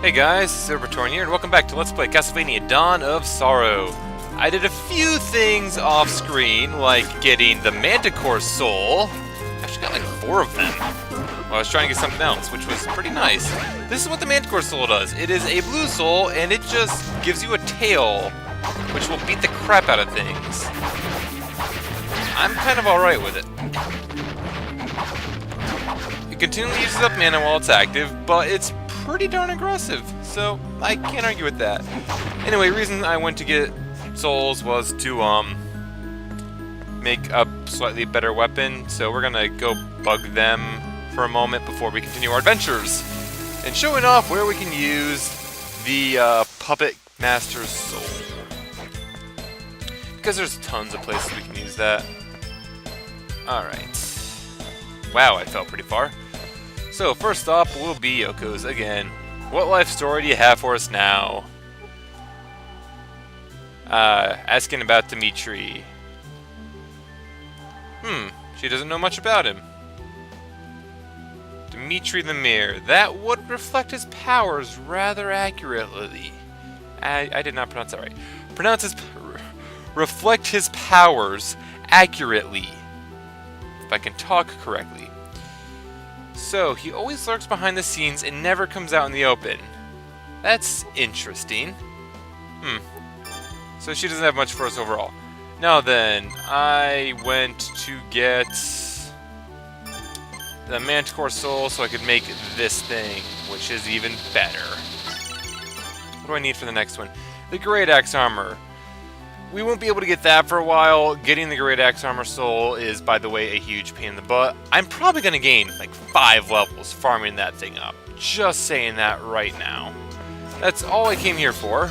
Hey guys, Silvertorn here, and welcome back to Let's Play Castlevania Dawn of Sorrow. I did a few things off screen, like getting the Manticore Soul. Actually got like 4 of them. Well, I was trying to get something else, which was pretty nice. This is what the Manticore Soul does. It is a blue soul, and it just gives you a tail, which will beat the crap out of things. I'm kind of alright with it. It continually uses up mana while it's active, but it's pretty darn aggressive, so I can't argue with that. Anyway, the reason I went to get souls was to make a slightly better weapon, so we're gonna go bug them for a moment before we continue our adventures, and showing off where we can use the Puppet Master's Soul, because there's tons of places we can use that. Alright. Wow, I fell pretty far. So, first stop will be Yoko's again. What life story do you have for us now? Asking about Dimitri. She doesn't know much about him. Dimitri the Mirror. That would reflect his powers rather accurately. I did not pronounce that right. Reflect his powers accurately. If I can talk correctly. So, he always lurks behind the scenes and never comes out in the open. That's interesting. So she doesn't have much for us overall. Now then, I went to get the Manticore Soul so I could make this thing, which is even better. What do I need for the next one? The Great Axe Armor. We won't be able to get that for a while. Getting the Great Axe Armor Soul is, by the way, a huge pain in the butt. I'm probably going to gain like 5 levels farming that thing up. Just saying that right now. That's all I came here for.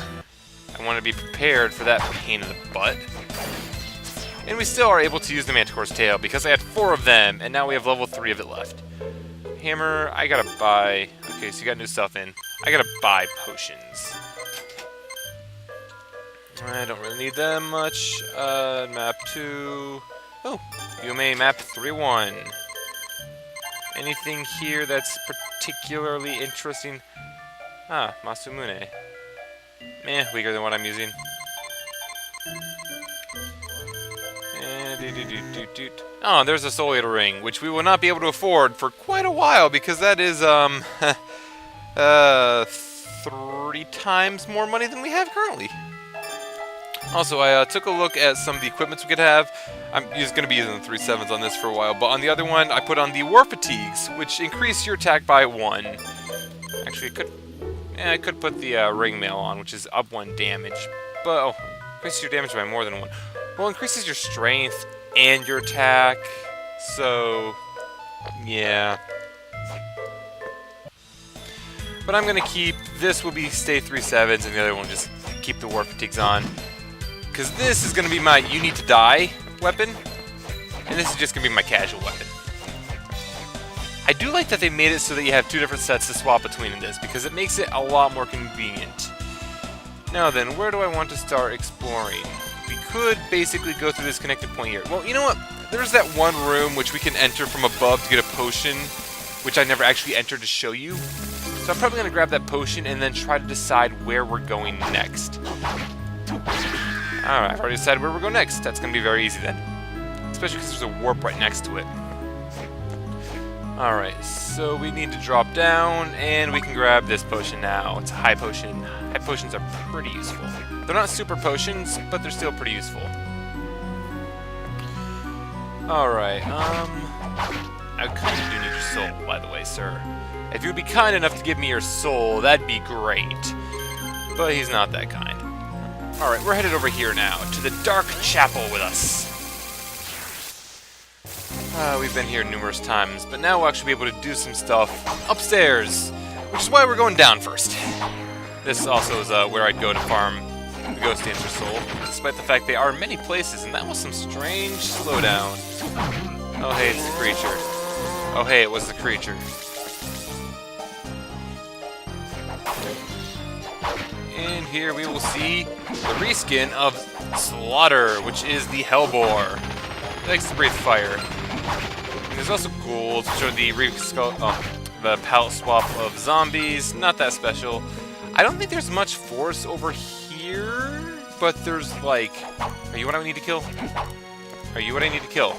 I want to be prepared for that pain in the butt. And we still are able to use the Manticore's tail because I had 4 of them, and now we have level 3 of it left. Hammer, I gotta buy... Okay, so you got new stuff in. I gotta buy potions. I don't really need that much. Map 2. Oh, Yume map 3-1. Anything here that's particularly interesting? Ah, Masumune. Meh, weaker than what I'm using. Oh, there's a Soul Eater ring, which we will not be able to afford for quite a while because that is 3 times more money than we have currently. Also, I took a look at some of the equipments we could have. I'm just going to be using the 3/7s on this for a while, but on the other one, I put on the War Fatigues, which increase your attack by 1. Actually, I could put the Ring Mail on, which is up 1 damage, but increases your damage by more than 1. Well, increases your strength and your attack, so yeah. But I'm going to keep, this will be stay 3/7s, and the other one will just keep the War Fatigues on. Because this is going to be my you need to die weapon, and this is just going to be my casual weapon. I do like that they made it so that you have 2 different sets to swap between in this, because it makes it a lot more convenient. Now then, where do I want to start exploring? We could basically go through this connected point here. Well, you know what? There's that one room which we can enter from above to get a potion, which I never actually entered to show you. So I'm probably going to grab that potion and then try to decide where we're going next. Alright, I've already decided where we're going next. That's going to be very easy then. Especially because there's a warp right next to it. Alright, so we need to drop down, and we can grab this potion now. It's a high potion. High potions are pretty useful. They're not super potions, but they're still pretty useful. Alright, I kind of do need your soul, by the way, sir. If you'd be kind enough to give me your soul, that'd be great. But he's not that kind. Alright, we're headed over here now, to the Dark Chapel with us. We've been here numerous times, but now we'll actually be able to do some stuff upstairs, which is why we're going down first. This also is where I'd go to farm the Ghost Dancer's soul, despite the fact they are many places, and that was some strange slowdown. Oh hey, it's the creature. Oh hey, it was the creature. And here we will see the reskin of Slaughter, which is the Hellboar. He likes to breathe fire. And there's also ghouls, which are the the palette swap of zombies. Not that special. I don't think there's much force over here, but there's like... Are you what I need to kill? Are you what I need to kill?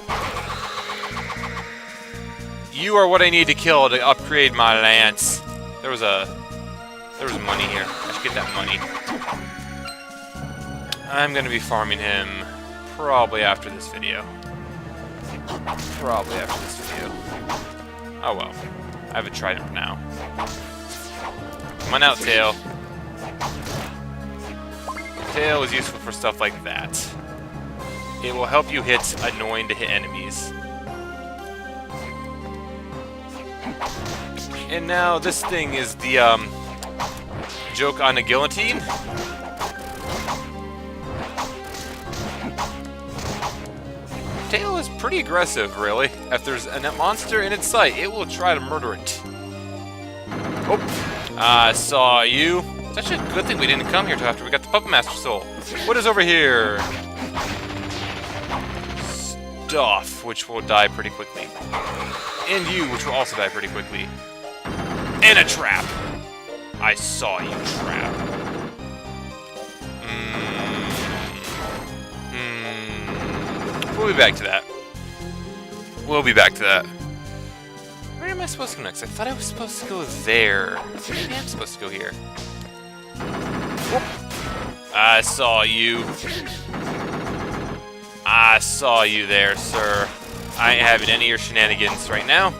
You are what I need to kill to upgrade my lance. There was money here. I should get that money. I'm gonna be farming him probably after this video. Probably after this video. Oh well. I have a trident for now. Come on out, Tail. Tail is useful for stuff like that. It will help you hit annoying to hit enemies. And now this thing is the joke on the guillotine. Tail is pretty aggressive, really. If there's a monster in its sight, it will try to murder it. Oh, I saw you. It's actually a good thing we didn't come here till after we got the Puppet Master Soul. What is over here? Stuff, which will die pretty quickly. And you, which will also die pretty quickly. And a trap. I saw you, trap. We'll be back to that. We'll be back to that. Where am I supposed to go next? I thought I was supposed to go there. Maybe I'm supposed to go here. Whoop. I saw you. I saw you there, sir. I ain't having any of your shenanigans right now.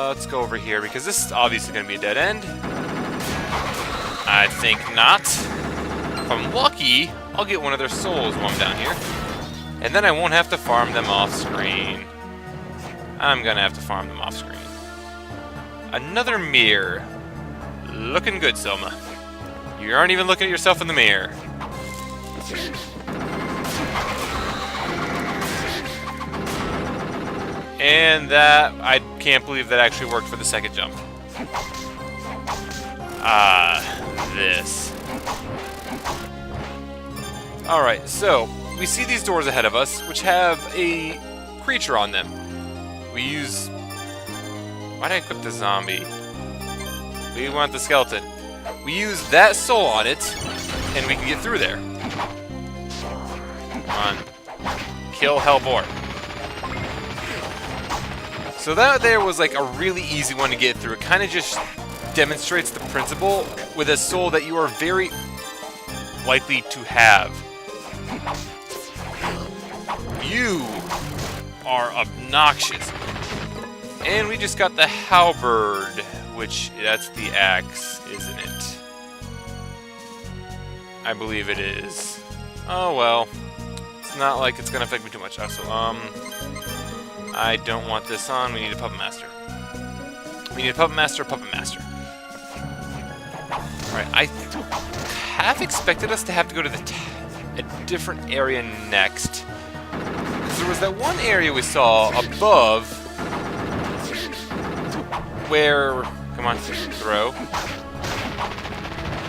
Let's go over here, because this is obviously going to be a dead end. I think not. If I'm lucky, I'll get one of their souls while I'm down here. And then I won't have to farm them off screen. I'm going to have to farm them off screen. Another mirror. Looking good, Selma. You aren't even looking at yourself in the mirror. And that, I can't believe that actually worked for the second jump. This. Alright, so, we see these doors ahead of us, which have a creature on them. We use... Why did I equip the zombie? We want the skeleton. We use that soul on it, and we can get through there. Come on. Kill Hellbore. So that there was like a really easy one to get through. It kind of just demonstrates the principle with a soul that you are very likely to have. You are obnoxious. And we just got the halberd, which that's the axe, isn't it? I believe it is. Oh well. It's not like it's gonna affect me too much. Also, I don't want this on. We need a Puppet Master. We need a Puppet Master, Puppet Master. Alright, I have expected us to have to go to a different area next. Because there was that one area we saw above where... Come on, throw.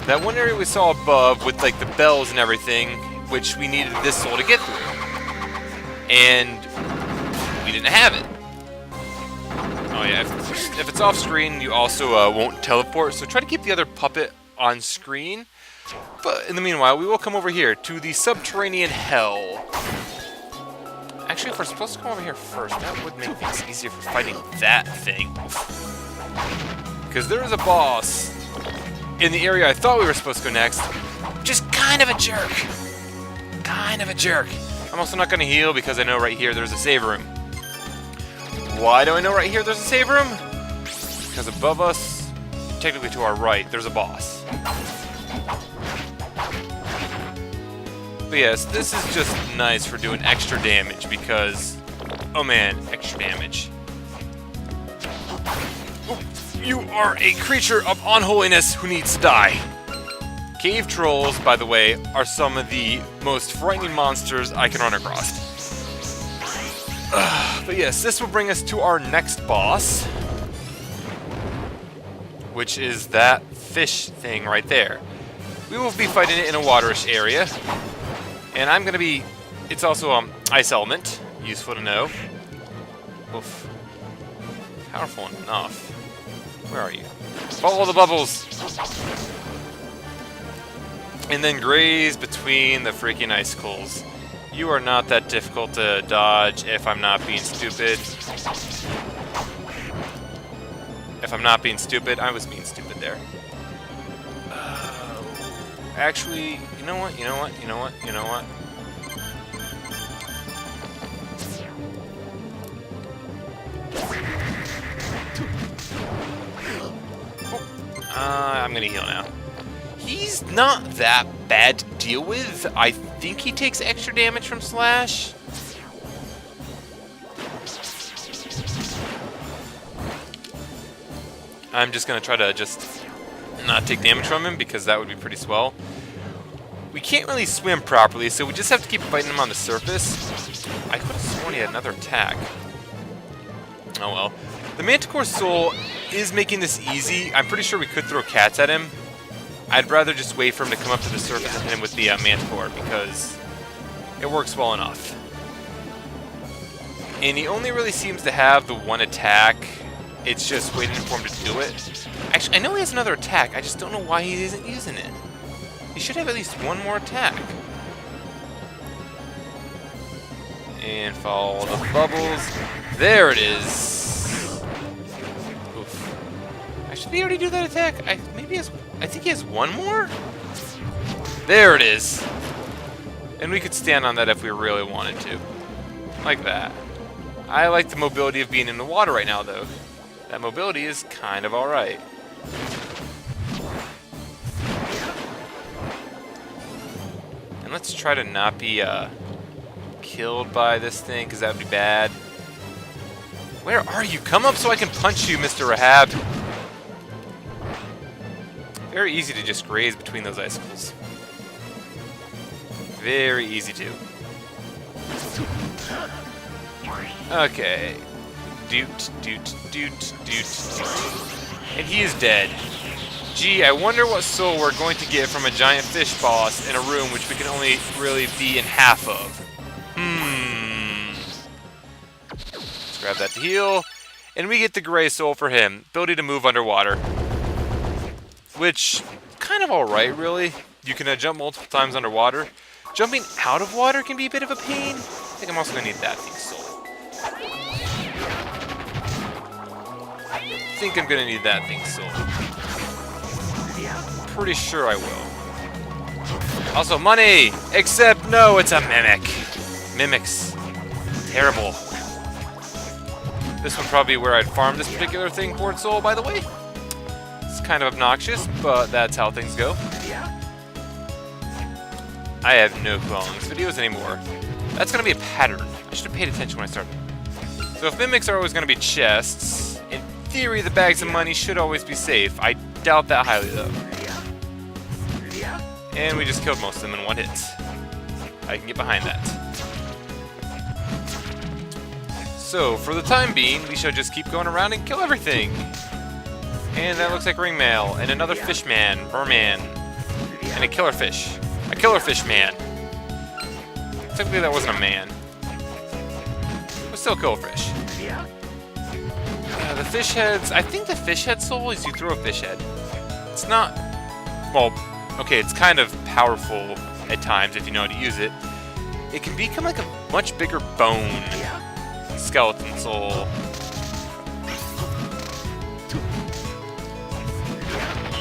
That one area we saw above with like the bells and everything, which we needed this soul to get through. And we didn't have it. Oh yeah, if it's off screen, you also won't teleport, so try to keep the other puppet on screen. But in the meanwhile, we will come over here to the subterranean hell. Actually, if we're supposed to come over here first, that would make things easier for fighting that thing. Because there is a boss in the area I thought we were supposed to go next. Just kind of a jerk. Kind of a jerk. I'm also not going to heal because I know right here there's a save room. Why do I know right here there's a save room? Because above us, technically to our right, there's a boss. But yes, this is just nice for doing extra damage because... Oh man, extra damage. Ooh, you are a creature of unholiness who needs to die. Cave trolls, by the way, are some of the most frightening monsters I can run across. But yes, this will bring us to our next boss, which is that fish thing right there. We will be fighting it in a waterish area, and I'm gonna be... It's also ice element, useful to know. Oof. powerful enough. Where are you? Follow the bubbles! And then graze between the freaking icicles. You are not that difficult to dodge if I'm not being stupid. If I'm not being stupid, I was being stupid there. Actually, you know what? I'm gonna heal now. He's not that bad to deal with. I think he takes extra damage from Slash. I'm just gonna try to just not take damage from him because that would be pretty swell. We can't really swim properly, so we just have to keep fighting him on the surface. I could have sworn he had another attack. Oh well. The Manticore Soul is making this easy. I'm pretty sure we could throw cats at him. I'd rather just wait for him to come up to the surface and hit him with the Manticore because it works well enough. And he only really seems to have the one attack. It's just waiting for him to do it. Actually, I know he has another attack. I just don't know why he isn't using it. He should have at least one more attack. And follow the bubbles. There it is. Oof. Should he already do that attack? I think he has one more? There it is. And we could stand on that if we really wanted to. Like that. I like the mobility of being in the water right now, though. That mobility is kind of alright. And let's try to not be killed by this thing, because that would be bad. Where are you? Come up so I can punch you, Mr. Rahab. Very easy to just graze between those icicles. Very easy to. Okay. Doot. And he is dead. Gee, I wonder what soul we're going to get from a giant fish boss in a room which we can only really be in half of. Let's grab that to heal. And we get the gray soul for him. Ability to move underwater. Which, kind of alright, really. You can jump multiple times underwater. Jumping out of water can be a bit of a pain. I think I'm also going to need that thing's soul. I think I'm going to need that thing's soul. Pretty sure I will. Also, money! Except, no, it's a mimic. Mimics. Terrible. This would probably be where I'd farm this particular thing for its soul, by the way. It's kind of obnoxious, but that's how things go. I have no clue on these videos anymore. That's going to be a pattern. I should have paid attention when I started. So if mimics are always going to be chests, in theory the bags of money should always be safe. I doubt that highly, though. And we just killed most of them in one hit. I can get behind that. So, for the time being, we shall just keep going around and kill everything. And that looks like ring mail, and another fish man, merman, and a killer fish. A killer fish man. Technically that wasn't a man. But still killer fish. The fish heads, I think the fish head soul is you throw a fish head. It's not, well, okay, it's kind of powerful at times if you know how to use it. It can become like a much bigger bone. Skeleton soul.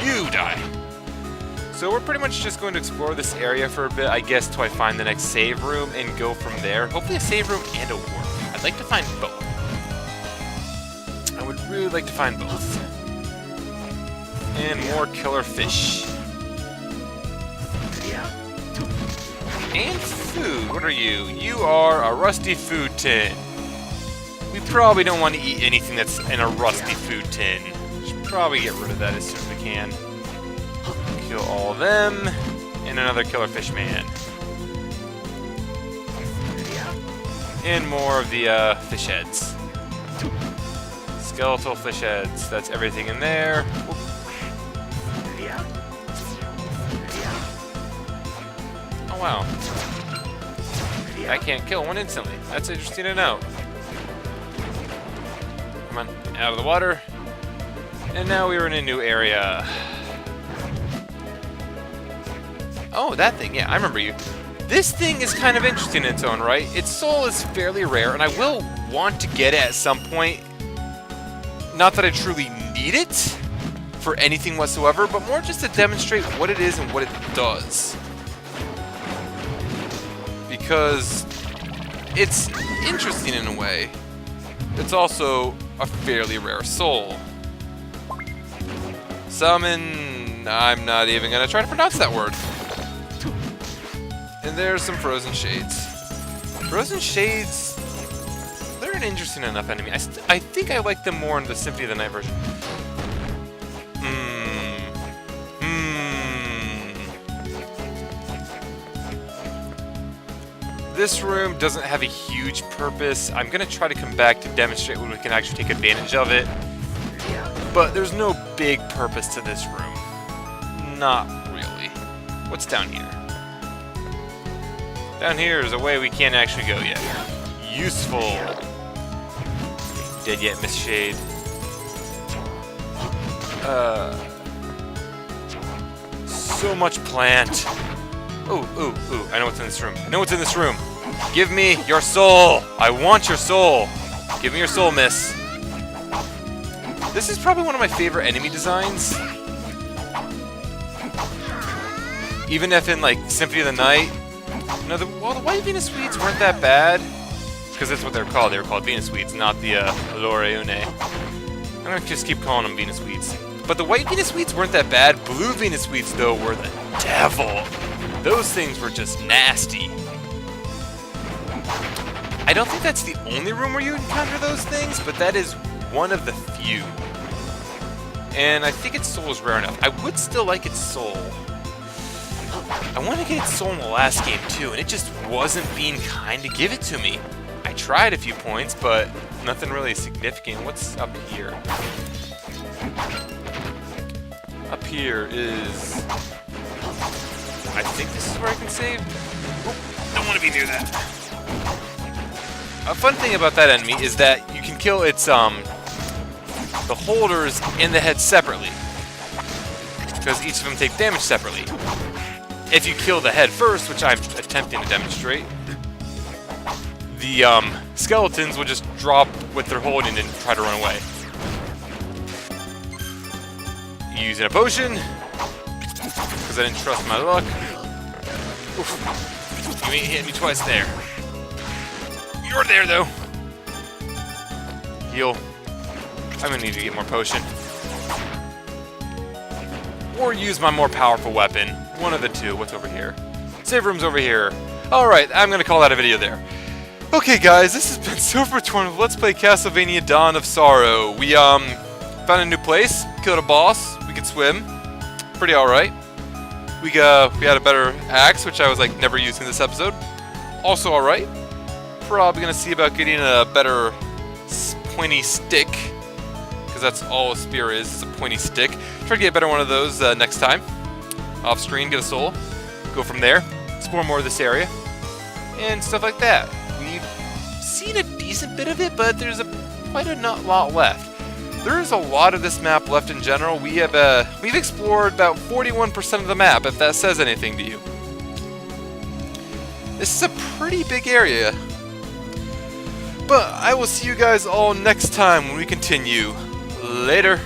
You die. So we're pretty much just going to explore this area for a bit, I guess, till I find the next save room and go from there. Hopefully a save room and a warp. I'd like to find both. I would really like to find both. And more killer fish. And food. What are you? You are a rusty food tin. We probably don't want to eat anything that's in a rusty food tin. Should probably get rid of that as soon as we can. Kill all of them. And another killer fish man. And more of the fish heads. Skeletal fish heads. That's everything in there. Oh wow. I can't kill one instantly. That's interesting to know. Come on. Out of the water. And now we are in a new area. Oh, that thing. Yeah, I remember you. This thing is kind of interesting in its own right. Its soul is fairly rare, and I will want to get it at some point. Not that I truly need it for anything whatsoever, but more just to demonstrate what it is and what it does. Because it's interesting in a way. It's also a fairly rare soul. Summon... I'm not even going to try to pronounce that word. And there's some Frozen Shades. Frozen Shades, they're an interesting enough enemy. I think I like them more in the Symphony of the Night version. This room doesn't have a huge purpose. I'm going to try to come back to demonstrate when we can actually take advantage of it. But there's no big purpose to this room. Not really. What's down here? Down here is a way we can't actually go yet. Useful. Dead yet, Miss Shade. So much plant. Ooh. I know what's in this room. I know what's in this room. Give me your soul. I want your soul. Give me your soul, miss. This is probably one of my favorite enemy designs. Even if in, like, Symphony of the Night... No, the White Venus Weeds weren't that bad. Because that's what they're called. They were called Venus Weeds, not the Allure Une. I'm going to just keep calling them Venus Weeds. But the White Venus Weeds weren't that bad. Blue Venus Weeds, though, were the devil. Those things were just nasty. I don't think that's the only room where you encounter those things, but that is one of the few. And I think its soul is rare enough. I would still like its soul. I want to get its soul in the last game too, and it just wasn't being kind to give it to me. I tried a few points, but nothing really significant. What's up here? Up here is... I think this is where I can save. Oh, don't want to be near that. A fun thing about that enemy is that you can kill its the holders and the head separately, because each of them take damage separately. If you kill the head first, which I'm attempting to demonstrate, the skeletons will just drop what they're holding and try to run away. Using a potion, because I didn't trust my luck. Oof. You ain't hit me twice there. You're there, though. Heal. I'm gonna need to get more potion. Or use my more powerful weapon. One of the two. What's over here? Save room's over here. Alright, I'm gonna call that a video there. Okay, guys, this has been Silver21 of Let's Play Castlevania Dawn of Sorrow. We, found a new place, killed a boss, we could swim. Pretty alright. We had a better axe, which I was, like, never using this episode. Also alright. Probably gonna see about getting a better pointy stick, because that's all a spear is a pointy stick. Try to get a better one of those next time. Off screen, get a soul. Go from there. Explore more of this area. And stuff like that. We've seen a decent bit of it, but there's quite a lot left. There's a lot of this map left in general. We've explored about 41% of the map, if that says anything to you. This is a pretty big area. But I will see you guys all next time when we continue. Later.